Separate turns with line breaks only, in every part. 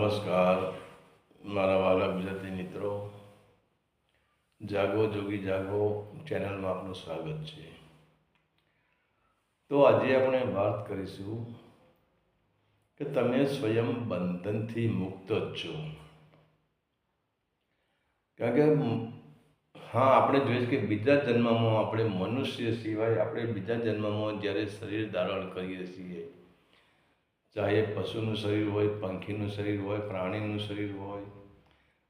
નમસ્કાર મારા વાલા ગુજરાતી મિત્રો, જાગો જોગી જાગો ચેનલમાં આપનું સ્વાગત છે. તો આજે આપણે વાત કરીશું કે તમે સ્વયં બંધનથી મુક્ત જ છો. કારણ કે આપણે જોઈએ કે બીજા જન્મમાં આપણે મનુષ્ય સિવાય આપણે બીજા જન્મમાં જ્યારે શરીર ધારણ કરીએ છીએ, ચાહે પશુનું શરીર હોય, પંખીનું શરીર હોય, પ્રાણીનું શરીર હોય,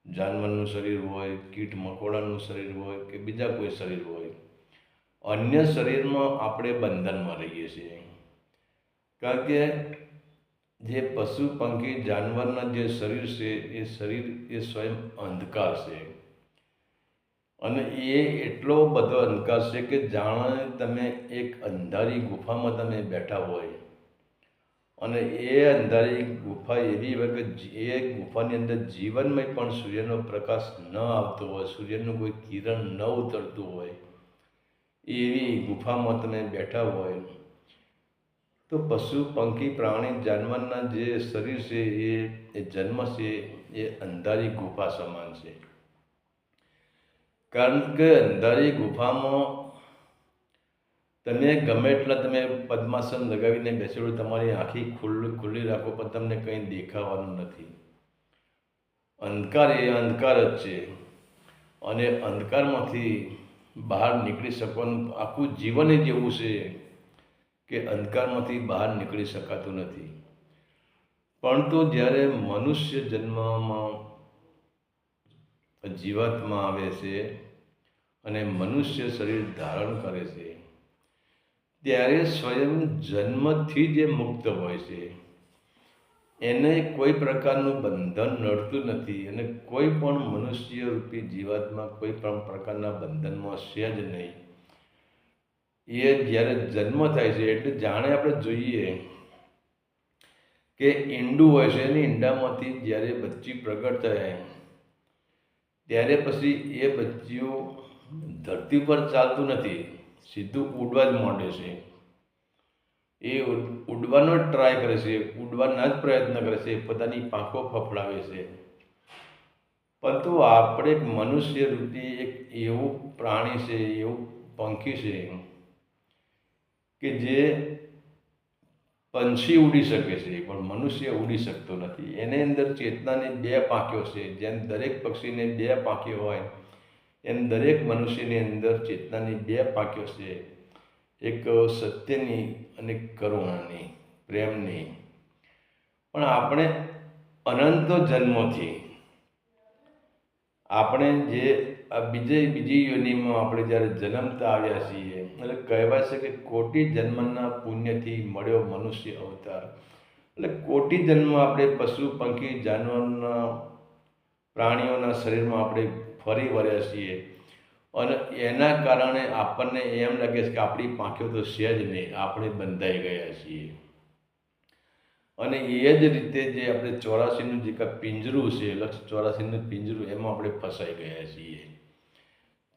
જાનવરનું શરીર હોય, કીટ મકોડાનું શરીર હોય કે બીજા કોઈ શરીર હોય, અન્ય શરીરમાં આપણે બંધનમાં રહીએ છીએ. કારણ કે જે પશુ પંખી જાનવરના જે શરીર છે એ શરીર એ સ્વયં અંધકાર છે, અને એ એટલો બધો અંધકાર છે કે જાણે તમે એક અંધારી ગુફામાં તમે બેઠા હોય, અને એ અંધારી ગુફા એવી હોય કે એ ગુફાની અંદર જીવનમય પણ સૂર્યનો પ્રકાશ ન આવતો હોય, સૂર્યનું કોઈ કિરણ ન ઉતરતું હોય, એવી ગુફામાં તમે બેઠા હોય, તો પશુ પંખી પ્રાણી જાનવરના જે શરીર છે એ જન્મ છે એ અંધારી ગુફા સમાન છે. કારણ કે અંધારી ગુફામાં તમે ગમે એટલા તમે પદ્માસન લગાવીને બેસેલો, તમારી આંખી ખુલ્લી રાખો પણ તમને કંઈ દેખાવાનું નથી. અંધકાર એ અંધકાર જ છે, અને અંધકારમાંથી બહાર નીકળી શકવાનું આખું જીવન જ એવું છે કે અંધકારમાંથી બહાર નીકળી શકાતું નથી. પરંતુ જ્યારે મનુષ્ય જન્મમાં જીવાત્મા આવે છે અને મનુષ્ય શરીર ધારણ કરે છે, ત્યારે સ્વયં જન્મથી જે મુક્ત હોય છે, એને કોઈ પ્રકારનું બંધન નડતું નથી, અને કોઈ પણ મનુષ્ય રૂપી જીવાત્મા કોઈ પણ પ્રકારના બંધનમાં છે જ નહીં. એ જ્યારે જન્મ થાય છે એટલે જાણે આપણે જોઈએ કે ઈંડું હોય છે, એની ઈંડામાંથી જ્યારે બચ્ચી પ્રગટ થાય ત્યારે પછી એ બચ્ચીઓ ધરતી પર ચાલતું નથી, સીધું ઉડવા જ માંડે છે. એ ઉડવાનો જ ટ્રાય કરે છે, ઉડવાના જ પ્રયત્ન કરે છે, પોતાની પાંખો ફફડાવે છે. પરંતુ આપણે એક મનુષ્ય રૂપી એક એવું પ્રાણી છે, એવું પંખી છે કે જે પંછી ઉડી શકે છે પણ મનુષ્ય ઉડી શકતો નથી. એની અંદર ચેતનાની બે પાંખીઓ છે. જેમ દરેક પક્ષીને બે પાંખીઓ હોય, એમ દરેક મનુષ્યની અંદર ચેતનાની બે પાંખીઓ છે, એક સત્યની અને કરુણાની, પ્રેમની. પણ આપણે અનંત જન્મોથી આપણે જે આ બીજી યોનિમાં આપણે જ્યારે જન્મતા આવ્યા છીએ, એટલે કહેવાય છે કે કોટી જન્મના પુણ્યથી મળ્યો મનુષ્ય અવતાર. એટલે કોટી જન્મ આપણે પશુ પંખી જાનવરના પ્રાણીઓના શરીરમાં આપણે ફરી વળ્યા છીએ, અને એના કારણે આપણને એમ લાગે છે કે આપણી પાંખીઓ તો છે જ નહીં, આપણે બંધાઈ ગયા છીએ. અને એ જ રીતે જે આપણે 84નું જે કાંઈ પિંજરું છે, લક્ષ 84નું પિંજરું, એમાં આપણે ફસાઈ ગયા છીએ.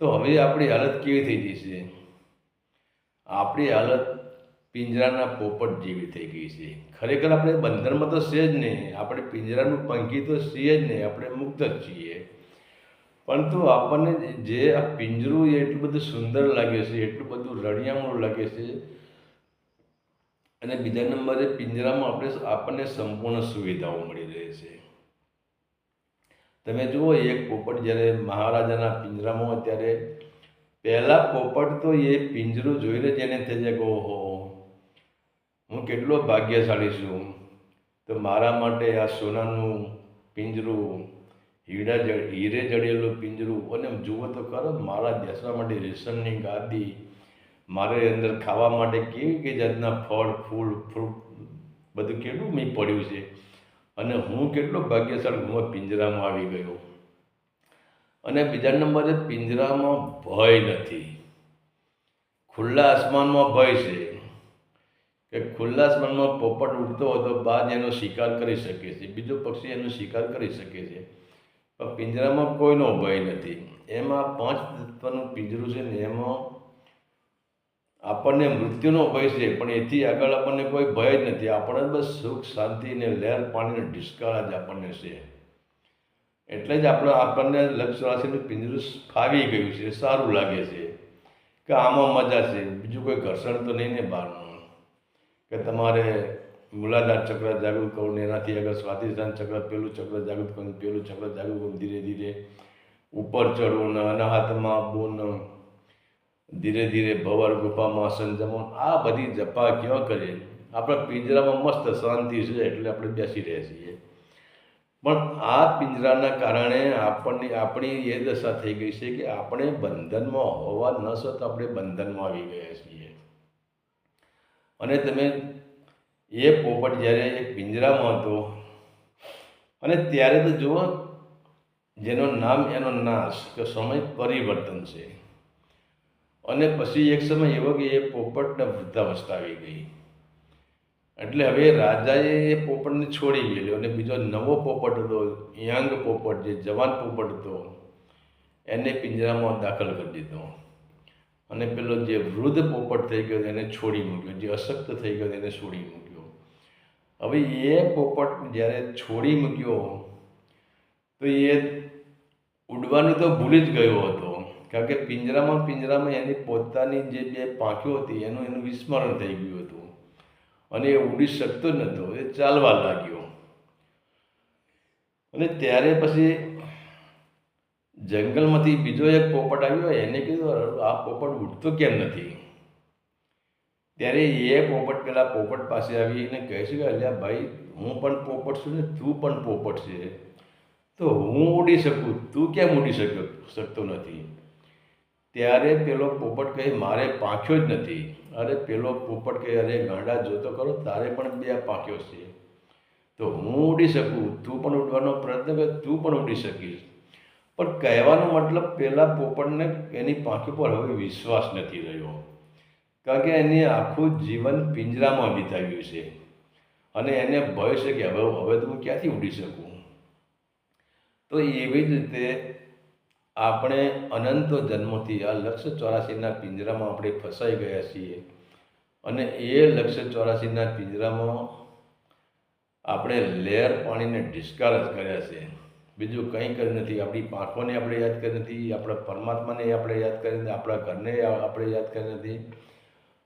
તો હવે આપણી હાલત કેવી થઈ ગઈ છે? આપણી હાલત પિંજરાના પોપટ જેવી થઈ ગઈ છે. ખરેખર આપણે બંધનમાં તો છે જ નહીં, આપણે પિંજરાનું પંખી તો છીએ જ નહીં, આપણે મુક્ત જ છીએ. પરંતુ આપણને જે આ પિંજરું એટલું બધું સુંદર લાગે છે, એટલું બધું રળિયામણું લાગે છે, અને બીજા નંબરે પિંજરામાં આપણને સંપૂર્ણ સુવિધાઓ મળી રહે છે. તમે જુઓ, એક પોપટ જ્યારે મહારાજાના પિંજરામાં હોય ત્યારે પહેલાં પોપટ તો એ પિંજરું જોઈને જ એને થઈ જાય કે ઓહો, હું કેટલો ભાગ્યશાળી છું, તો મારા માટે આ સોનાનું પિંજરું, હીરે જડેલું પિંજરું, અને જુઓ તો ખરો મારા બેસવા માટે રેશમની ગાદી, મારે અંદર ખાવા માટે કેવી કઈ જાતના ફળ ફૂલ ફ્રૂટ બધું કેટલું મેં પડ્યું છે, અને હું કેટલો ભાગ્યશાળી હું પિંજરામાં આવી ગયો. અને બીજા નંબરે પિંજરામાં ભય નથી. ખુલ્લા આસમાનમાં ભય છે કે ખુલ્લા આસમાનમાં પોપટ ઉડતો હોય તો બાજ એનો શિકાર કરી શકે છે, બીજો પક્ષી એનો શિકાર કરી શકે છે, પણ પિંજરામાં કોઈનો ભય નથી. એમાં 5 તત્વનું પિંજરું છે ને એમાં આપણને મૃત્યુનો ભય છે, પણ એથી આગળ આપણને કોઈ ભય જ નથી. આપણને બસ સુખ શાંતિ ને લહેર પાણીને ઢિસકારા જ આપણને છે. એટલે જ આપણને લક્ષ રાશિનું પિંજરું ફાવી ગયું છે, સારું લાગે છે કે આમાં મજા છે. બીજું કોઈ ઘર્ષણ તો નહીં ને બહારનું, કે તમારે મૂલાધાર ચક્ર જાગૃત કરવું ને એનાથી આગળ સ્વાધિષ્ઠાન ચક્ર, પેલું ચક્ર જાગૃત કરવું, પેલું ચક્ર જાગૃત કરવું, ધીરે ધીરે ઉપર ચડવું ને અનાહતમાં બોન, ધીરે ધીરે ભવર ગુફામાં સંજમન, આ બધી જપા ક્યાં કરીએ? આપણે પિંજરામાં મસ્ત શાંતિ છે એટલે આપણે બેસી રહ્યા છીએ. પણ આ પિંજરાના કારણે આપણી એ દશા થઈ ગઈ છે કે આપણે બંધનમાં હોવા ન છતાં આપણે બંધનમાં આવી ગયા છીએ. અને તમે એ પોપટ જ્યારે એક પિંજરામાં હતો અને ત્યારે તો જુઓ, જેનું નામ એનો નાશ, કે સમય પરિવર્તન છે. અને પછી એક સમય એવો કે એ પોપટને વૃદ્ધાવસ્થા આવી ગઈ. એટલે હવે રાજાએ એ પોપટને છોડી ગયેલો અને બીજો નવો પોપટ હતો, યંગ પોપટ, જે જવાન પોપટ હતો, એને પિંજરામાં દાખલ કરી દીધો. અને પેલો જે વૃદ્ધ પોપટ થઈ ગયો એને છોડી મૂક્યો, જે અશક્ત થઈ ગયો એને છોડી મૂક્યો. હવે એ પોપટ જ્યારે છોડી મૂક્યો તો એ ઉડવાનું તો ભૂલી જ ગયો હતો, કારણ કે પિંજરામાં એની પોતાની જે બે પાંખો હતી એનું વિસ્મરણ થઈ ગયું હતું અને એ ઉડી શકતો નહોતો, એ ચાલવા લાગ્યો. અને ત્યારે પછી જંગલમાંથી બીજો એક પોપટ આવ્યો, એને કીધું આ પોપટ ઉડતો કેમ નથી? ત્યારે એ પોપટ પેલા પોપટ પાસે આવીને કહે છે કે અલ્યા ભાઈ, હું પણ પોપટ છું ને તું પણ પોપટ છે, તો હું ઉડી શકું, તું કેમ ઉડી શકતો નથી? ત્યારે પેલો પોપટ કહે મારે પાંખ્યો જ નથી. અરે પેલો પોપટ કહે અરે ગાંડા, જોતો કરો તારે પણ બે પાંખ્યો છે, તો હું ઉડી શકું, તું પણ ઉડવાનો પ્રયત્ન કર, તું પણ ઉડી શકીશ. પણ કહેવાનો મતલબ પેલા પોપટને એની પાંખો પર હવે વિશ્વાસ નથી રહ્યો, કારણ કે એને આખું જીવન પિંજરામાં વિતાવ્યું છે અને એને ભય છે કે હવે તો હું ક્યાંથી ઉડી શકું. તો એવી જ રીતે આપણે અનંતો જન્મોથી આ લક્ષ 84ના પિંજરામાં આપણે ફસાઈ ગયા છીએ. અને એ લક્ષ 84ના પિંજરામાં આપણે લહેર પાણીને ઢિસકાર જ કર્યા છે, બીજું કંઈ કરી નથી. આપણી પાંખોને આપણે યાદ કરી નથી, આપણા પરમાત્માને આપણે યાદ કરી નથી, આપણા ઘરને આપણે યાદ કરી નથી.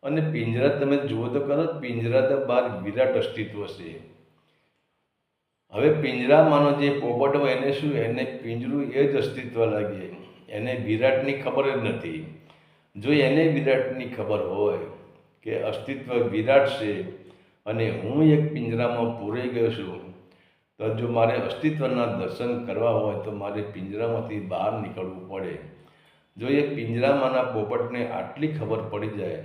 અને પિંજરા તમે જુઓ તો કરો, પિંજરા તો બહાર વિરાટ અસ્તિત્વ છે. હવે પિંજરામાંનો જે પોપટ હોય એને શું, એને પિંજરું એ જ અસ્તિત્વ લાગે, એને વિરાટની ખબર જ નથી. જો એને વિરાટની ખબર હોય કે અસ્તિત્વ વિરાટ છે અને હું એક પિંજરામાં પૂરાઈ ગયો છું, તો જો મારે અસ્તિત્વના દર્શન કરવા હોય તો મારે પિંજરામાંથી બહાર નીકળવું પડે. જો એ પિંજરામાંના પોપટને આટલી ખબર પડી જાય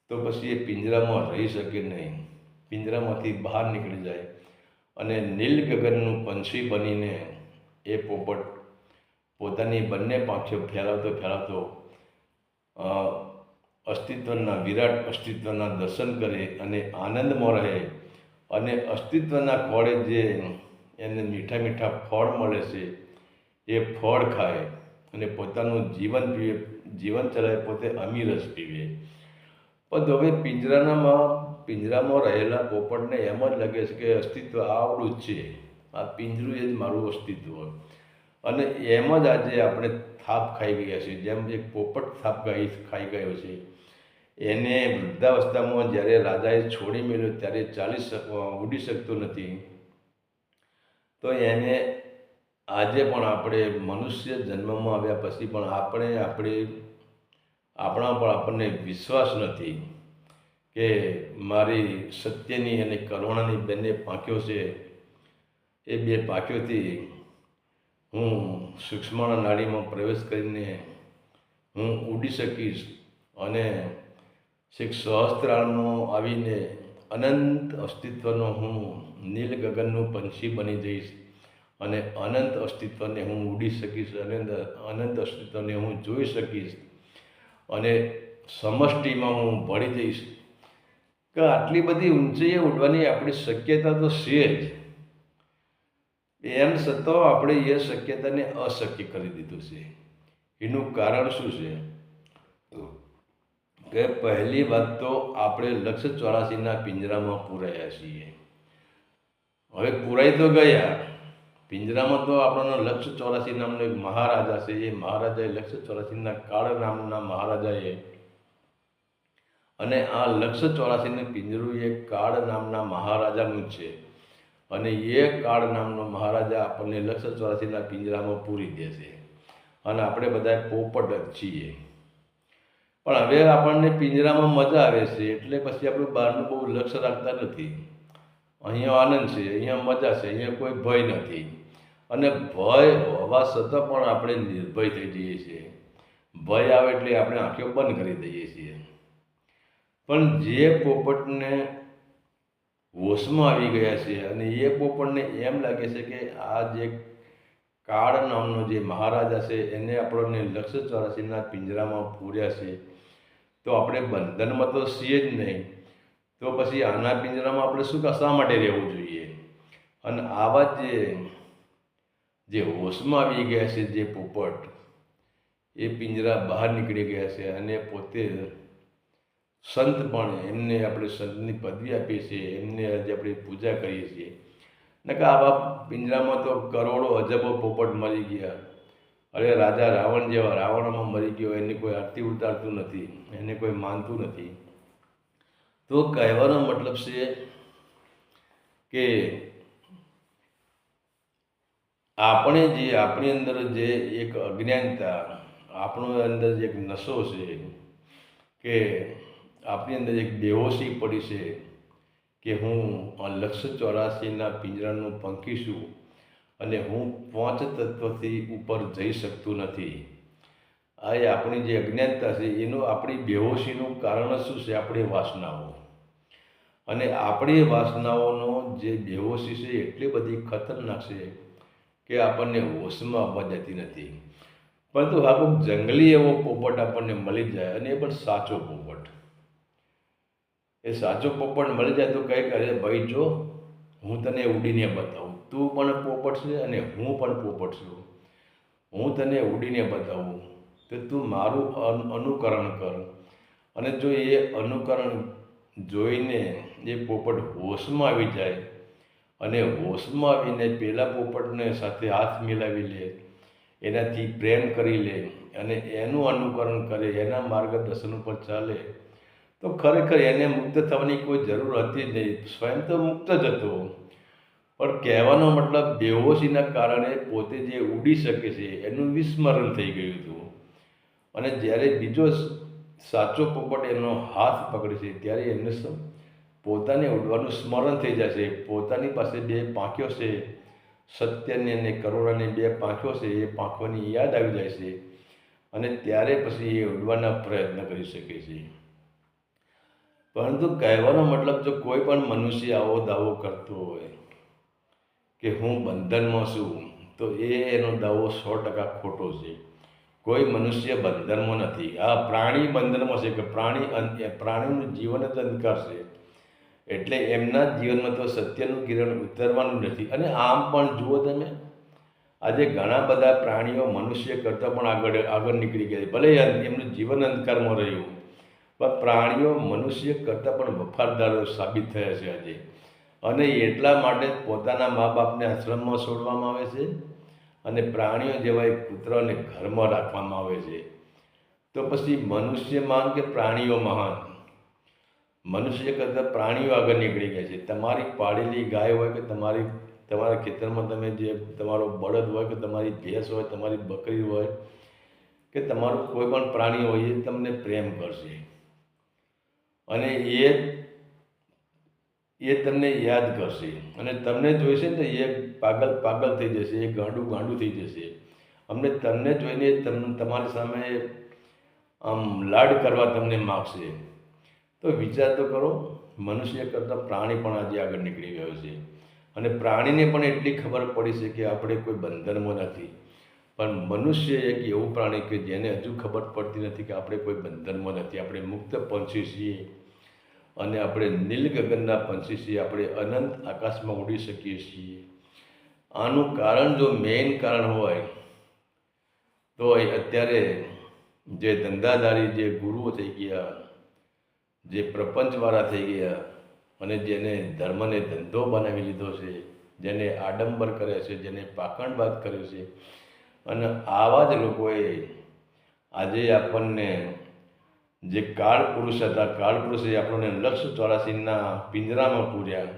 તો પછી એ પિંજરામાં રહી શકે નહીં, પિંજરામાંથી બહાર નીકળી જાય અને નીલ ગગનનું પંછી બનીને એ પોપટ પોતાની બંને પાંખો ફેલાવતો વિરાટ અસ્તિત્વના દર્શન કરે અને આનંદમાં રહે. અને અસ્તિત્વના ખોળે જે એને મીઠા મીઠા ફળ મળે છે એ ફળ ખાય અને પોતાનું જીવન ચલાવે, પોતે અમીર જ પીવે. પણ હવે પિંજરામાં રહેલા પોપટને એમ જ લાગે છે કે અસ્તિત્વ આવડું જ છે, આ પિંજરું એ જ મારું અસ્તિત્વ. અને એમ જ આજે આપણે થાપ ખાઈ ગયા છીએ. જેમ એક પોપટ થાપ ખાઈ ગયો છે, એને વૃદ્ધાવસ્થામાં જ્યારે રાજાએ છોડી મેળ્યો ત્યારે ઉડી શકતો નથી, તો એને આજે પણ આપણે મનુષ્ય જન્મમાં આવ્યા પછી પણ આપણા પર આપણને વિશ્વાસ નથી કે મારી સત્યની અને કરુણાની બંને પાંખો છે, એ બે પાંખોથી હું સૂક્ષ્મ નાડીમાં પ્રવેશ કરીને હું ઉડી શકીશ અને સહસ્ત્રાળમાં આવીને અનંત અસ્તિત્વનો હું નીલ ગગનનું પંછી બની જઈશ અને અનંત અસ્તિત્વને હું ઉડી શકીશ, અનંત અસ્તિત્વને હું જોઈ શકીશ અને સમષ્ટિમાં હું ભળી જઈશ. કે આટલી બધી ઊંચાઈએ ઉડવાની આપણી શક્યતા તો છે જ, એમ છતાં આપણે એ શક્યતાને અશક્ય કરી દીધું છે. એનું કારણ શું છે? કે પહેલી વાત તો આપણે લક્ષ 84ના પિંજરામાં પૂરાયા છીએ. હવે પૂરાઈ તો ગયા, પિંજરામાં તો આપણને લક્ષ 84 નામનો એક મહારાજા છે. એ મહારાજાએ લક્ષ 84ના કાળ નામના મહારાજાએ, અને આ લક્ષ 84નું પિંજરું એ કાળ નામના મહારાજાનું છે. અને એ કાળ નામનો મહારાજા આપણને લક્ષ 84ના પિંજરામાં પૂરી દેશે. અને આપણે બધા પોપટ જ છીએ. પણ હવે આપણને પિંજરામાં મજા આવે છે, એટલે પછી આપણે બહારનું બહુ લક્ષ્ય રાખતા નથી. અહીંયા આનંદ છે, અહીંયા મજા છે, અહીંયા કોઈ ભય નથી. અને ભય હોવા છતાં પણ આપણે નિર્ભય થઈ જઈએ છીએ. ભય આવે એટલે આપણે આંખો બંધ કરી દઈએ છીએ. પણ જે પોપટને હોશમાં આવી ગયા છે, અને એ પોપટને એમ લાગે છે કે આ જે કાળ નામનો જે મહારાજા છે એને આપણને લક્ષ 84ના પિંજરામાં પૂર્યા છે, તો આપણે બંધનમાં તો છીએ જ નહીં. તો પછી આના પિંજરામાં આપણે શા માટે રહેવું જોઈએ? અને આવા જે હોશમાં આવી ગયા છે જે પોપટ, એ પિંજરા બહાર નીકળી ગયા છે. અને પોતે સંત પણ, એમને આપણે સંતની પદવી આપીએ છીએ, એમને આજે આપણે પૂજા કરીએ છીએ. ને કે આવા પિંજરામાં તો કરોડો અજબો પોપટ મરી ગયા. અરે રાજા રાવણ જેવા રાવણમાં મરી ગયો, એની કોઈ આરતી ઉતારતું નથી, એને કોઈ માનતું નથી. તો કહેવાનો મતલબ છે કે આપણે જે આપણી અંદર જે એક અજ્ઞાનતા, આપણું અંદર જે એક નશો છે, કે આપણી અંદર એક બેહોશી પડી છે કે હું લક્ષ 84ના પિંજરાનું પંખી છું અને હું 5 તત્વથી ઉપર જઈ શકતું નથી. આ આપણી જે અજ્ઞાનતા છે એનું, આપણી બેહોશીનું કારણ શું છે? આપણી વાસનાઓ. અને આપણી વાસનાઓનો જે બેહોશી છે એટલી બધી ખતરનાક છે કે આપણને હોશમાં આવવા દેતી નથી. પરંતુ આ કોઈ જંગલી એવો પોપટ આપણને મળી જાય, અને એ પણ સાચો પોપટ. એ સાચો પોપટ મળી જાય તો કંઈ કરે, ભાઈ જો હું તને ઉડીને બતાવું, તું પણ પોપટ છે અને હું પણ પોપટ છું. હું તને ઉડીને બતાવું તો તું મારું અનુકરણ કર. અને જો એ અનુકરણ જોઈને એ પોપટ હોશમાં આવી જાય, અને હોશમાં આવીને પેલા પોપટને સાથે હાથ મિલાવી લે, એનાથી પ્રેમ કરી લે, અને એનું અનુકરણ કરે, એના માર્ગદર્શન ઉપર ચાલે, તો ખરેખર એને મુક્ત થવાની કોઈ જરૂર હતી જ નહીં. સ્વયં તો મુક્ત જ હતો. પણ કહેવાનો મતલબ, બેહોશીના કારણે પોતે જે ઉડી શકે છે એનું વિસ્મરણ થઈ ગયું હતું. અને જ્યારે બીજો સાચો પોપટ એનો હાથ પકડે છે ત્યારે એમને પોતાને ઉડવાનું સ્મરણ થઈ જાય છે. પોતાની પાસે 2 પાંખો છે, સત્યની અને કરુણાની 2 પાંખો છે, એ પાંખોની યાદ આવી જાય છે. અને ત્યારે પછી એ ઉડવાના પ્રયત્ન કરી શકે છે. પરંતુ કહેવાનો મતલબ, જો કોઈ પણ મનુષ્ય આવો દાવો કરતો હોય કે હું બંધનમાં છું, તો એનો દાવો 100% ખોટો છે. કોઈ મનુષ્ય બંધનમાં નથી. આ પ્રાણી બંધનમાં છે, કે પ્રાણીનું જીવન જ અંધકાર છે. એટલે એમના જીવનમાં તો સત્યનું કિરણ ઉતરવાનું નથી. અને આમ પણ જુઓ તમે, આજે ઘણા બધા પ્રાણીઓ મનુષ્ય કરતાં પણ આગળ નીકળી ગયા છે. ભલે એમનું જીવન અંધકારમાં રહ્યું, પણ પ્રાણીઓ મનુષ્ય કરતાં પણ વફાદારો સાબિત થયા છે આજે. અને એટલા માટે પોતાના મા બાપને આશ્રમમાં છોડવામાં આવે છે, અને પ્રાણીઓ જેવા એક પુત્રને ઘરમાં રાખવામાં આવે છે. તો પછી મનુષ્ય મહાન કે પ્રાણીઓ મહાન? મનુષ્ય કરતાં પ્રાણીઓ આગળ નીકળી ગયા છે. તમારી પાળેલી ગાય હોય કે તમારા ખેતરમાં તમે જે તમારો બળદ હોય કે તમારી ભેંસ હોય, તમારી બકરી હોય કે તમારું કોઈ પણ પ્રાણી હોય, એ તમને પ્રેમ કરશે. અને એ તમને યાદ કરશે. અને તમને જોઈશે ને તો એ પાગલ થઈ જશે, એ ગાંડું થઈ જશે. તમને જોઈને તમારી સામે આમ લાડ કરવા તમને માગશે. તો વિચાર તો કરો, મનુષ્ય કરતાં પ્રાણી પણ આજે આગળ નીકળી ગયો છે. અને પ્રાણીને પણ એટલી ખબર પડી છે કે આપણે કોઈ બંધનમાં નથી. પણ મનુષ્ય એક એવું પ્રાણી કે જેને હજુ ખબર પડતી નથી કે આપણે કોઈ બંધનમાં નથી. આપણે મુક્ત પંછી છીએ, અને આપણે નીલ ગગનના પંછી છીએ. આપણે અનંત આકાશમાં ઉડી શકીએ છીએ. આનું કારણ, જો મેઇન કારણ હોય તો અત્યારે જે ધંધાદારી જે ગુરુઓ થઈ ગયા, જે પ્રપંચવાળા થઈ ગયા અને જેને ધર્મને ધંધો બનાવી લીધો છે, જેને આડંબર કરે છે, જેને પાખંડવાદ કર્યો છે, અને આવા જ લોકોએ આજે આપણને જે કાળ પુરુષ હતા, કાળ પુરુષે આપણને લક્ષ 84ના પિંજરામાં પૂર્યા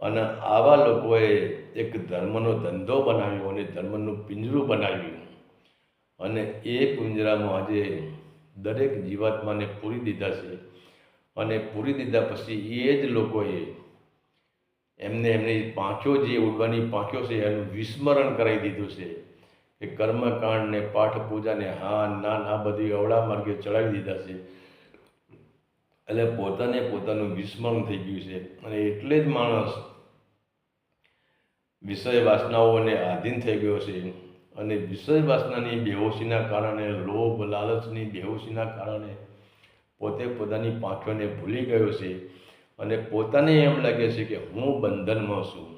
અને આવા લોકોએ એક ધર્મનો ધંધો બનાવ્યો અને ધર્મનું પિંજરું બનાવ્યું અને એ પિંજરામાં આજે દરેક જીવાત્માને પૂરી દીધા છે. અને પૂરી દીધા પછી એ જ લોકોએ એમની પાંખો, જે ઉડવાની પાંખો છે, એનું વિસ્મરણ કરાવી દીધું છે કે કર્મકાંડ ને પાઠ પૂજાને હા ના ના બધી અવળા માર્ગે ચડાવી દીધા છે. એટલે પોતાનું વિસ્મરણ થઈ ગયું છે. અને એટલે જ માણસ વિષય વાસનાઓને આધીન થઈ ગયો છે. અને વિષય વાસનાની બેહોશીના કારણે, લોભ લાલચની બેહોશીના કારણે પોતાની પાંખોને ભૂલી ગયો છે અને પોતાને એમ લાગે છે કે હું બંધનમાં છું,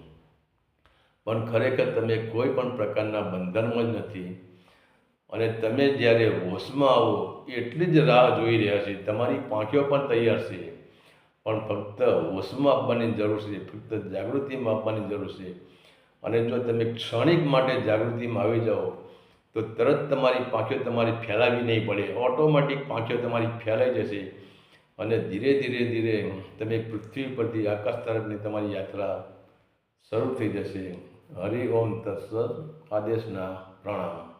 પણ ખરેખર તમે કોઈ પણ પ્રકારના બંધનમાં જ નથી. અને તમે જ્યારે હોશમાં આવો એટલી જ રાહ જોઈ રહ્યા છે. તમારી પાંખો પણ તૈયાર છે, પણ ફક્ત હોશમાં આપવાની જરૂર છે, ફક્ત જાગૃતિમાં આપવાની જરૂર છે. અને જો તમે ક્ષણિક માટે જાગૃતિમાં આવી જાઓ તો તરત તમારી પાંખો તમારી ફેલાવી નહીં પડે, ઓટોમેટિક પાંખો તમારી ફેલાઈ જશે અને ધીરે ધીરે તમે પૃથ્વી પરથી આકાશ તરફની તમારી યાત્રા શરૂ થઈ જશે. હરિ ઓમ તત્સત. આદેશના પ્રણામ.